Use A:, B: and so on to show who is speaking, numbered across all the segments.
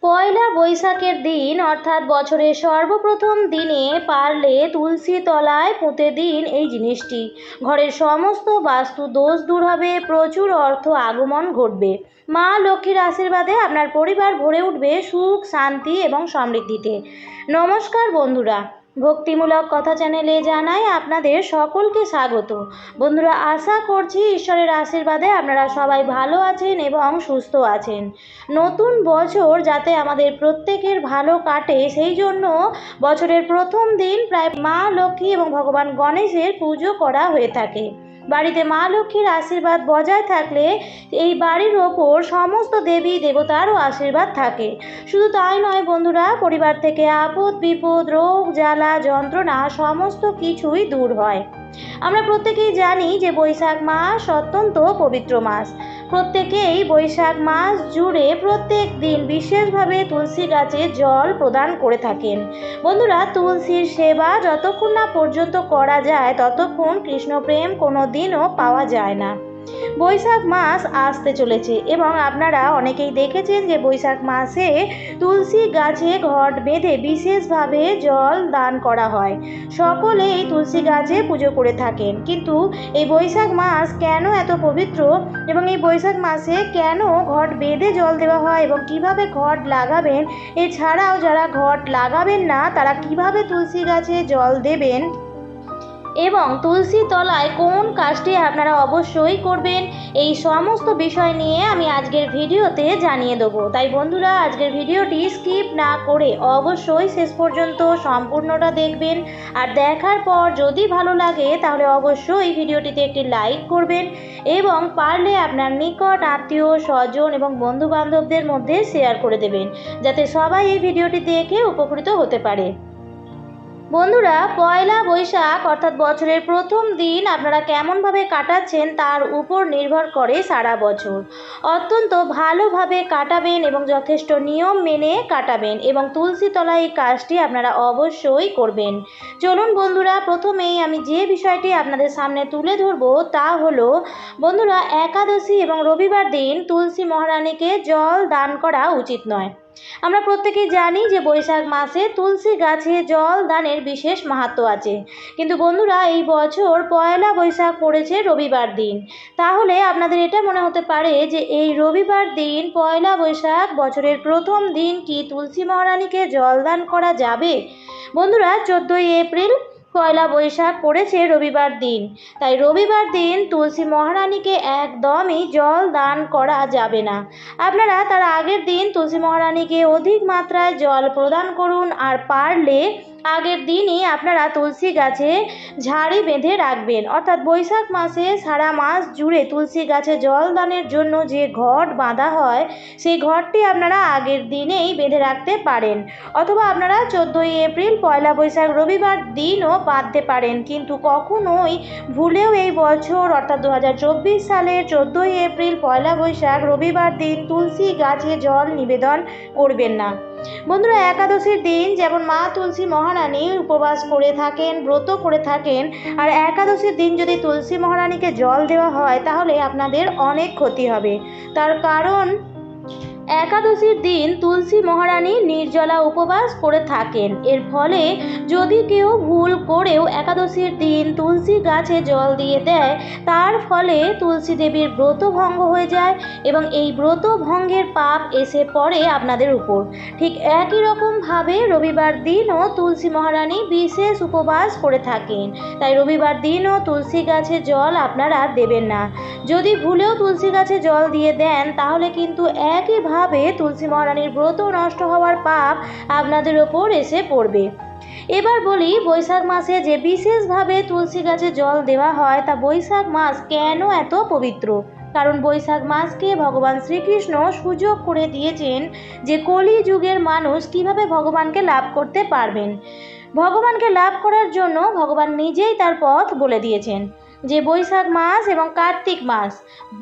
A: পয়লা বৈশাখের দিন অর্থাৎ বছরের সর্বপ্রথম দিনে পারলে তুলসী তলায় পুঁতে দিন এই জিনিসটি। ঘরের সমস্ত বাস্তু দোষ দূর হবে, প্রচুর অর্থ আগমন ঘটবে। মা লক্ষ্মীর আশীর্বাদে আপনার পরিবার ভরে উঠবে সুখ, শান্তি এবং সমৃদ্ধিতে। নমস্কার বন্ধুরা, ভক্তিমূলক কথা চ্যানেলে জানাই আপনাদের সকলকে স্বাগত। বন্ধুরা, আশা করছি ঈশ্বরের আশীর্বাদে আপনারা সবাই ভালো আছেন এবং সুস্থ আছেন। নতুন বছর যাতে আমাদের প্রত্যেকের ভালো কাটে, সেই জন্য বছরের প্রথম দিন প্রায় মা লক্ষ্মী এবং ভগবান গণেশের পুজো করা হয়ে থাকে। বাড়িতে মা লক্ষ্মীর আশীর্বাদ বজায় থাকলে এই বাড়ির ওপর সমস্ত দেবী দেবতারও আশীর্বাদ থাকে। শুধু তাই নয় বন্ধুরা, পরিবার থেকে আপদ বিপদ, রোগ জ্বালা যন্ত্রণা সমস্ত কিছুই দূর হয়। আমরা প্রত্যেকেই জানি যে বৈশাখ মাস অত্যন্ত পবিত্র মাস। প্রত্যেকেই বৈশাখ মাস জুড়ে প্রত্যেক দিন বিশেষভাবে তুলসী গাছে জল প্রদান করে থাকেন। বন্ধুরা, তুলসীর সেবা যতক্ষণ না পর্যন্ত করা যায় ততক্ষণ কৃষ্ণপ্রেম কোনো দিনও পাওয়া যায় না। বৈশাখ মাস আসতে চলেছে এবং আপনারা অনেকেই দেখেছেন যে বৈশাখ মাসে তুলসী গাছে ঘট বেঁধে বিশেষভাবে জল দান করা হয়। সকলে এই তুলসী গাছে পুজো করে থাকেন। কিন্তু এই বৈশাখ মাস কেন এত পবিত্র এবং এই বৈশাখ মাসে কেন ঘট বেঁধে জল দেওয়া হয় এবং কিভাবে ঘট লাগাবেন, এছাড়াও যারা ঘট লাগাবেন না তারা কিভাবে তুলসী গাছে জল দেবেন এবং তুলসী তলায় কোন কাজটি আপনারা অবশ্যই করবেন, এই সমস্ত বিষয় নিয়ে আমি আজকের ভিডিওতে জানিয়ে দেবো। তাই বন্ধুরা, আজকের ভিডিওটি স্কিপ না করে অবশ্যই শেষ পর্যন্ত সম্পূর্ণটা দেখবেন। আর দেখার পর যদি ভালো লাগে তাহলে অবশ্যই এই ভিডিওটিতে একটি লাইক করবেন এবং পারলে আপনার নিকট আত্মীয় স্বজন এবং বন্ধু বান্ধবদের মধ্যে শেয়ার করে দেবেন, যাতে সবাই এই ভিডিওটি দেখে উপকৃত হতে পারে। বন্ধুরা, পয়লা বৈশাখ অর্থাৎ বছরের প্রথম দিন আপনারা কেমনভাবে কাটাচ্ছেন তার উপর নির্ভর করে সারা বছর। অত্যন্ত ভালোভাবে কাটাবেন এবং যথেষ্ট নিয়ম মেনে কাটাবেন এবং তুলসী তলায় এই কাজটি আপনারা অবশ্যই করবেন। চলুন বন্ধুরা, প্রথমেই আমি যে বিষয়টি আপনাদের সামনে তুলে ধরবো তা হলো, বন্ধুরা, একাদশী এবং রবিবার দিন তুলসী মহারানীকে জল দান করা উচিত নয়। আমরা প্রত্যেকেই জানি যে বৈশাখ মাসে তুলসী গাছে জল দানের বিশেষ মাহাত্ম্য আছে। কিন্তু বন্ধুরা, এই বছর পয়লা বৈশাখ পড়েছে রবিবার দিন। তাহলে আপনাদের এটা মনে হতে পারে যে এই রবিবার দিন পয়লা বৈশাখ বছরের প্রথম দিন কি তুলসী মহারানীকে জল দান করা যাবে? বন্ধুরা, 14ই এপ্রিল পয়লা বৈশাখ পড়েছে রবিবার দিন। তাই রবিবার দিন তুলসী মহারানীকে একদমই জল দান করা যাবে না। আপনারা তার আগের দিন তুলসী মহারানীকে অধিক মাত্রায় জল প্রদান করুন। আর পারলে আগের দিনই আপনারা তুলসী গাছে ঝাড়ি বেঁধে রাখবেন। অর্থাৎ বৈশাখ মাসে সারা মাস জুড়ে তুলসী গাছে জল দানের জন্য যে ঘট বাঁধা হয়, সেই ঘরটি আপনারা আগের দিনেই বেঁধে রাখতে পারেন। অথবা আপনারা 14ই এপ্রিল পয়লা বৈশাখ রবিবার দিনও বাঁধতে পারেন। কিন্তু কখনোই ভুলেও এই বছর অর্থাৎ 2024 সালের 14ই এপ্রিল পয়লা বৈশাখ রবিবার দিন তুলসী গাছে জল নিবেদন করবেন না। বন্ধুরা, একাদশীর দিন যেমন মা তুলসী মহারানী উপবাস করে থাকেন, ব্রত করে থাকেন, আর একাদশীর দিন যদি তুলসী মহারানীকে জল দেওয়া হয় তাহলে আপনাদের অনেক ক্ষতি হবে। তার কারণ, একাদশীর দিন তুলসী মহারানী নির্জলা উপবাস করে থাকেন। এর ফলে যদি কেউ ভুল করেও একাদশীর দিন তুলসী গাছে জল দিয়ে দেয়, তার ফলে তুলসী দেবীর ব্রত ভঙ্গ হয়ে যায় এবং এই ব্রত ভঙ্গের পাপ এসে পড়ে আপনাদের উপর। ঠিক একই রকমভাবে রবিবার দিনও তুলসী মহারানী বিশেষ উপবাস করে থাকেন। তাই রবিবার দিনও তুলসী গাছে জল আপনারা দেবেন না। যদি ভুলেও তুলসী গাছে জল দিয়ে দেন তাহলে কিন্তু একইভাবে তুলসী মহারানীর ব্রত নষ্ট হওয়ার পাপ আপনাদের ওপর এসে পড়বে। এবার বলি, বৈশাখ মাসে যে বিশেষভাবে তুলসী গাছে জল দেওয়া হয় তা বৈশাখ মাস কেন এত পবিত্র? কারণ বৈশাখ মাসকে ভগবান শ্রীকৃষ্ণ সুযোগ করে দিয়েছেন যে কলি যুগের মানুষ কিভাবে ভগবানকে লাভ করতে পারবেন। ভগবানকে লাভ করার জন্য ভগবান নিজেই তার পথ বলে দিয়েছেন। যে বৈশাখ মাস এবং কার্তিক মাস,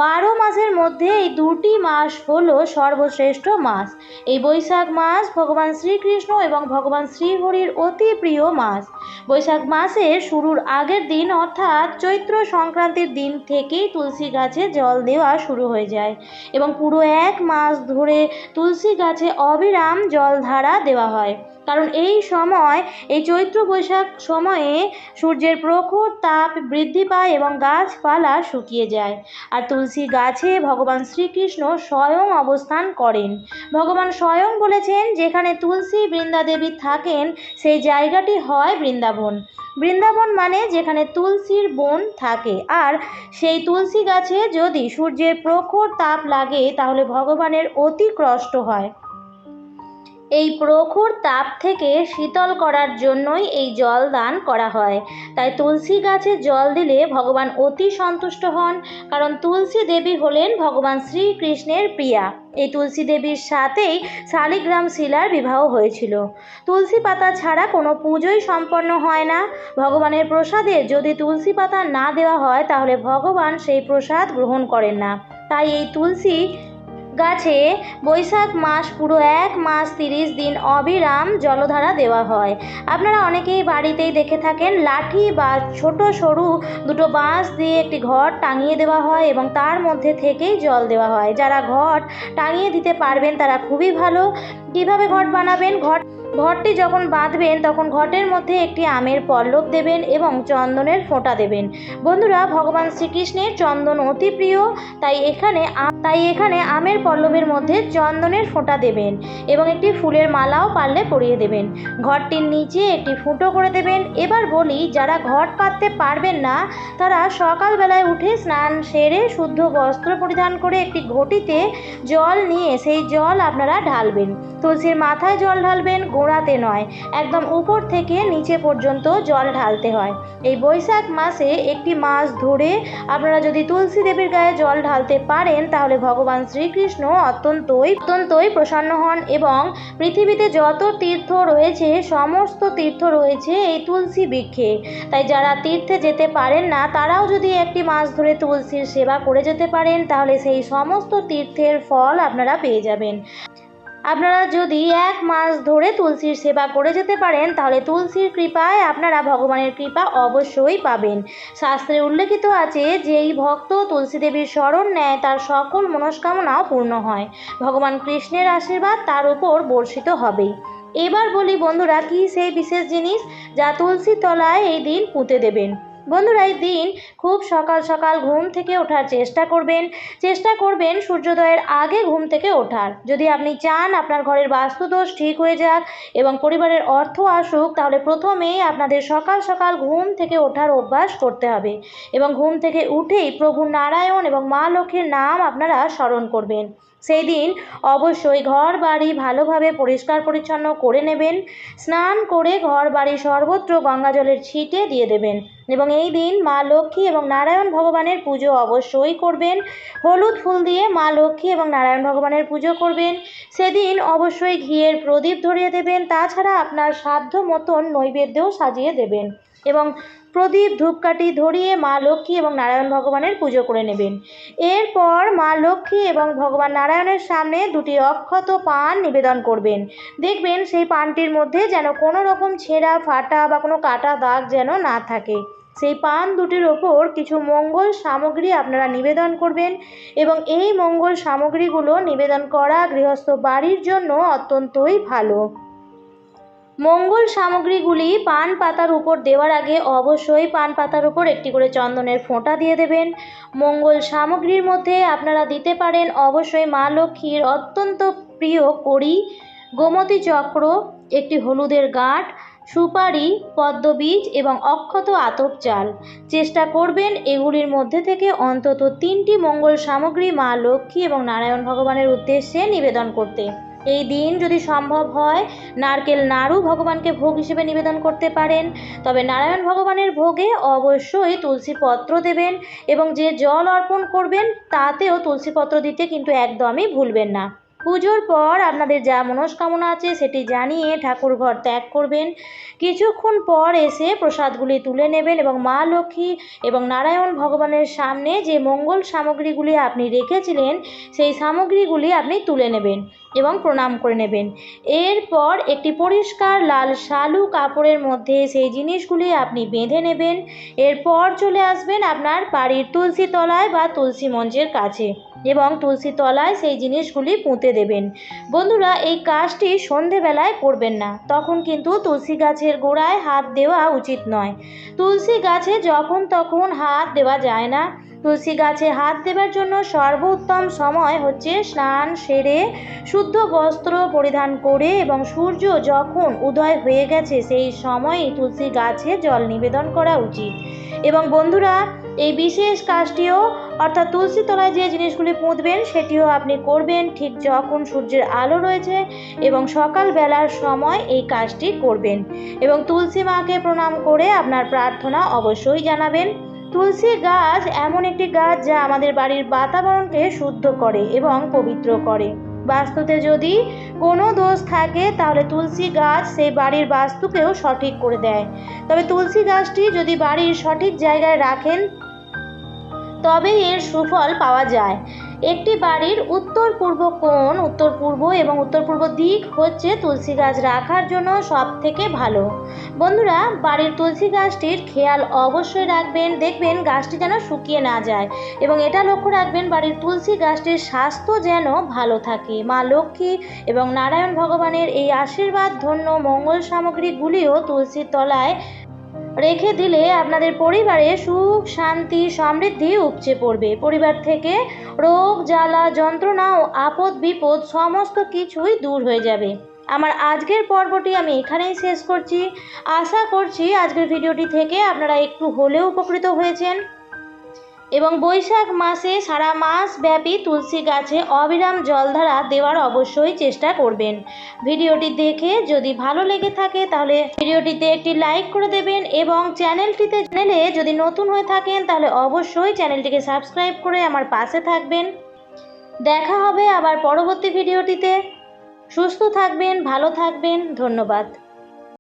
A: 12 মাসের মধ্যে এই দুটি মাস হলো সর্বশ্রেষ্ঠ মাস। এই বৈশাখ মাস ভগবান শ্রীকৃষ্ণ এবং ভগবান শ্রীহরির অতি প্রিয় মাস। বৈশাখ মাসের শুরুর আগের দিন অর্থাৎ চৈত্র সংক্রান্তির দিন থেকেই তুলসী গাছে জল দেওয়া শুরু হয়ে যায় এবং পুরো 1 মাস ধরে তুলসী গাছে অবিরাম জলধারা দেওয়া হয়। কারণ এই সময়, এই চৈত্র বৈশাখ সময়ে সূর্যের প্রখর তাপ বৃদ্ধি পায় এবং গাছপালা শুকিয়ে যায়। আর তুলসী গাছে ভগবান শ্রীকৃষ্ণ স্বয়ং অবস্থান করেন। ভগবান স্বয়ং বলেছেন, যেখানে তুলসী বৃন্দাদেবী থাকেন সেই জায়গাটি হয় বৃন্দাবন। বৃন্দাবন মানে যেখানে তুলসীর বন থাকে। আর সেই তুলসী গাছে যদি সূর্যের প্রখর তাপ লাগে তাহলে ভগবানের অতি কষ্ট হয়। এই প্রখর তাপ থেকে শীতল করার জন্যই এই জল দান করা হয়। তাই তুলসী গাছে জল দিলে ভগবান অতি সন্তুষ্ট হন, কারণ তুলসী দেবী হলেন ভগবান শ্রীকৃষ্ণের প্রিয়া। এই তুলসী দেবীর সাথেই শালিগ্রাম শিলার বিবাহ হয়েছিল। তুলসী পাতা ছাড়া কোনো পুজোই সম্পন্ন হয় না। ভগবানের প্রসাদে যদি তুলসী পাতা না দেওয়া হয় তাহলে ভগবান সেই প্রসাদ গ্রহণ করেন না। তাই এই তুলসী গাছে বৈশাখ মাস পুরো 1 মাস 30 দিন অবিরাম জলধারা দেওয়া হয়। আপনারা অনেকেই বাড়িতেই দেখে থাকেন, লাঠি বা ছোট সরু দুটো বাঁশ দিয়ে একটি ঘট টাঙিয়ে দেওয়া হয় এবং তার মধ্যে থেকেই জল দেওয়া হয়। যারা ঘট টাঙিয়ে দিতে পারবেন তারা খুবই ভালো। কিভাবে ঘট বানাবেন? ঘটটি যখন বাঁধবেন তখন ঘটের মধ্যে একটি আমের পল্লব দেবেন এবং চন্দনের ফোঁটা দেবেন। বন্ধুরা, ভগবান শ্রীকৃষ্ণের চন্দন অতি প্রিয়, তাই এখানে আমের পল্লবের মধ্যে চন্দনের ফোঁটা দেবেন এবং একটি ফুলের মালাও পারলে পরিয়ে দেবেন। ঘটটির নিচে একটি ফুটো করে দেবেন। এবার বলি, যারা ঘট পাততে পারবেন না তারা সকালবেলায় উঠে স্নান সেরে শুদ্ধ বস্ত্র পরিধান করে একটি ঘটিতে জল নিয়ে সেই জল আপনারা ঢালবেন। তুলসীর মাথায় জল ঢালবেন, গোড়াতে নয়, একদম উপর থেকে নিচে পর্যন্ত জল ঢালতে হয়। এই বৈশাখ মাসে একটি মাস ধরে আপনারা যদি তুলসী দেবীর গায়ে জল ঢালতে পারেন তাহলে ভগবান শ্রীকৃষ্ণ অত্যন্তই প্রসন্ন হন এবং পৃথিবীতে যত তীর্থ রয়েছে সমস্ত তীর্থ রয়েছে এই তুলসী বৃক্ষে। তাই যারা তীর্থে যেতে পারেন না তারাও যদি একটি মাস ধরে তুলসীর সেবা করে যেতে পারেন তাহলে সেই সমস্ত তীর্থের ফল আপনারা পেয়ে যাবেন। আপনারা যদি 1 মাস ধরে তুলসীর সেবা করে যেতে পারেন তাহলে তুলসীর কৃপায় আপনারা ভগবানের কৃপা অবশ্যই পাবেন। শাস্ত্রে উল্লেখিত আছে, যেই ভক্ত তুলসী দেবীর শরণ নেয় তার সকল মনস্কামনাও পূর্ণ হয়। ভগবান কৃষ্ণের আশীর্বাদ তার উপর বর্ষিত হবেই। এবার বলি বন্ধুরা, কি সেই বিশেষ জিনিস যা তুলসীর তলায় এই দিন পুঁতে দেবেন। বন্ধুরা, এই দিন খুব সকাল সকাল ঘুম থেকে ওঠার চেষ্টা করবেন সূর্যোদয়ের আগে ঘুম থেকে ওঠার। যদি আপনি চান আপনার ঘরের বাস্তুদোষ ঠিক হয়ে যাক এবং পরিবারের অর্থ আসুক তাহলে প্রথমেই আপনাদের সকাল সকাল ঘুম থেকে ওঠার অভ্যাস করতে হবে এবং ঘুম থেকে উঠেই প্রভু নারায়ণ এবং মা লক্ষ্মীর নাম আপনারা স্মরণ করবেন। সেই দিন অবশ্যই ঘর বাড়ি ভালোভাবে পরিষ্কার পরিচ্ছন্ন করে নেবেন। স্নান করে ঘর বাড়ি সর্বত্র গঙ্গা জলের ছিটে দিয়ে দেবেন এবং এই দিন মা লক্ষ্মী এবং নারায়ণ ভগবানের পুজো অবশ্যই করবেন। হলুদ ফুল দিয়ে মা লক্ষ্মী এবং নারায়ণ ভগবানের পুজো করবেন। সেদিন অবশ্যই ঘিয়ের প্রদীপ ধরিয়ে দেবেন। তাছাড়া আপনার সাধ্য মতন নৈবেদ্যও সাজিয়ে দেবেন এবং প্রদীপ ধূপকাঠি ধরিয়ে মা লক্ষ্মী এবং নারায়ণ ভগবানের পুজো করে নেবেন। এরপর মা লক্ষ্মী এবং ভগবান নারায়ণের সামনে 2টি অক্ষত পান নিবেদন করবেন। দেখবেন সেই পানটির মধ্যে যেন কোনো রকম ছেঁড়া ফাটা বা কোনো কাটা দাগ যেন না থাকে। সেই পান দুটির ওপর কিছু মঙ্গল সামগ্রী আপনারা নিবেদন করবেন এবং এই মঙ্গল সামগ্রীগুলো নিবেদন করা গৃহস্থ বাড়ির জন্য অত্যন্তই ভালো। মঙ্গল সামগ্রীগুলি পান পাতার উপর দেওয়ার আগে অবশ্যই পান পাতার উপর একটি করে চন্দনের ফোঁটা দিয়ে দেবেন। মঙ্গল সামগ্রীর মধ্যে আপনারা দিতে পারেন অবশ্যই মা লক্ষ্মীর অত্যন্ত প্রিয় কড়ি, গোমতী চক্র, একটি হলুদের গাঁট, সুপারি, পদ্মবীজ এবং অক্ষত আতপ চাল। চেষ্টা করবেন এগুলির মধ্যে থেকে অন্তত 3টি মঙ্গল সামগ্রী মা লক্ষ্মী এবং নারায়ণ ভগবানের উদ্দেশ্যে নিবেদন করতে। এই দিন যদি সম্ভব হয় নারকেল নাড়ু ভগবানকে ভোগ হিসেবে নিবেদন করতে পারেন। তবে নারায়ণ ভগবানের ভোগে অবশ্যই তুলসী পত্র দেবেন এবং যে জল অর্পণ করবেন তাতেও তুলসী পত্র দিতে কিন্তু একদমই ভুলবেন না। পুজোর পর আপনাদের যা মনস্কামনা আছে সেটি জানিয়ে ঠাকুর ঘর ত্যাগ করবেন। কিছুক্ষণ পর এসে প্রসাদগুলি তুলে নেবেন এবং মা লক্ষ্মী এবং নারায়ণ ভগবানের সামনে যে মঙ্গল সামগ্রীগুলি আপনি রেখেছিলেন সেই সামগ্রীগুলি আপনি তুলে নেবেন এবং প্রণাম করে নেবেন। এরপর একটি পরিষ্কার লাল শালু কাপড়ের মধ্যে সেই জিনিসগুলি আপনি বেঁধে নেবেন। এরপর চলে আসবেন আপনার বাড়ির তুলসী তলায় বা তুলসী মঞ্চের কাছে এবং তুলসী তলায় সেই জিনিসগুলি পুঁতে দেবেন। বন্ধুরা, এই কাজটি সন্ধেবেলায় করবেন না, তখন কিন্তু তুলসী গাছের গোড়ায় হাত দেওয়া উচিত নয়। তুলসী গাছে যখন তখন হাত দেওয়া যায় না। তুলসী গাছে হাত দেওয়ার জন্য সর্বোত্তম সময় হচ্ছে স্নান সেরে শুদ্ধ বস্ত্র পরিধান করে এবং সূর্য যখন উদয় হয়ে গেছে সেই সময়ই তুলসী গাছে জল নিবেদন করা উচিত। এবং বন্ধুরা, এই বিশেষ কাজটিও অর্থাৎ তুলসী তলায় যে জিনিসগুলি পুঁতবেন সেটিও আপনি করবেন ঠিক যখন সূর্যের আলো রয়েছে এবং সকালবেলার সময় এই কাজটি করবেন এবং তুলসী মাকে প্রণাম করে আপনার প্রার্থনা অবশ্যই জানাবেন। তুলসী গাছ এমন একটি গাছ যা আমাদের বাড়ির বাতাবরণকে শুদ্ধ করে এবং পবিত্র করে। বাস্তুতে যদি কোনো দোষ থাকে তাহলে তুলসী গাছ সেই বাড়ির বাস্তুকেও সঠিক করে দেয়। তবে তুলসী গাছটি যদি বাড়ির সঠিক জায়গায় রাখেন তবে এর সুফল পাওয়া যায়। একটি বাড়ির উত্তর পূর্ব কোণ, উত্তর পূর্ব এবং উত্তর পূর্ব দিক হচ্ছে তুলসী গাছ রাখার জন্য সব থেকে ভালো। বন্ধুরা, বাড়ির তুলসী গাছটির খেয়াল অবশ্যই রাখবেন, দেখবেন গাছটি যেন শুকিয়ে না যায় এবং এটা লক্ষ্য রাখবেন বাড়ির তুলসী গাছটির স্বাস্থ্য যেন ভালো থাকে। মা লক্ষ্মী এবং নারায়ণ ভগবানের এই আশীর্বাদ ধন্য মঙ্গল সামগ্রীগুলিও তুলসীর তলায় রেখে দিলে আপনাদের পরিবারে সুখ শান্তি সমৃদ্ধি উপচে পড়বে। পরিবার থেকে রোগ জ্বালা যন্ত্রণা ও আপদ বিপদ সমস্ত কিছুই দূর হয়ে যাবে। আমার আজকের পর্বটি আমি এখানেই শেষ করছি। আশা করছি আজকের ভিডিওটি থেকে আপনারা একটু হলেও উপকৃত হয়েছেন এবং বৈশাখ মাসে সারা মাস ব্যাপী তুলসী গাছে অবিরাম জলধারা দেওয়ার অবশ্যই চেষ্টা করবেন। ভিডিওটি দেখে যদি ভালো লেগে থাকে তাহলে ভিডিওটিতে একটি লাইক করে দেবেন এবং চ্যানেলে যদি নতুন হয়ে থাকেন তাহলে অবশ্যই চ্যানেলটিকে সাবস্ক্রাইব করে আমার পাশে থাকবেন। দেখা হবে আবার পরবর্তী ভিডিওটিতে। সুস্থ থাকবেন, ভালো থাকবেন। ধন্যবাদ।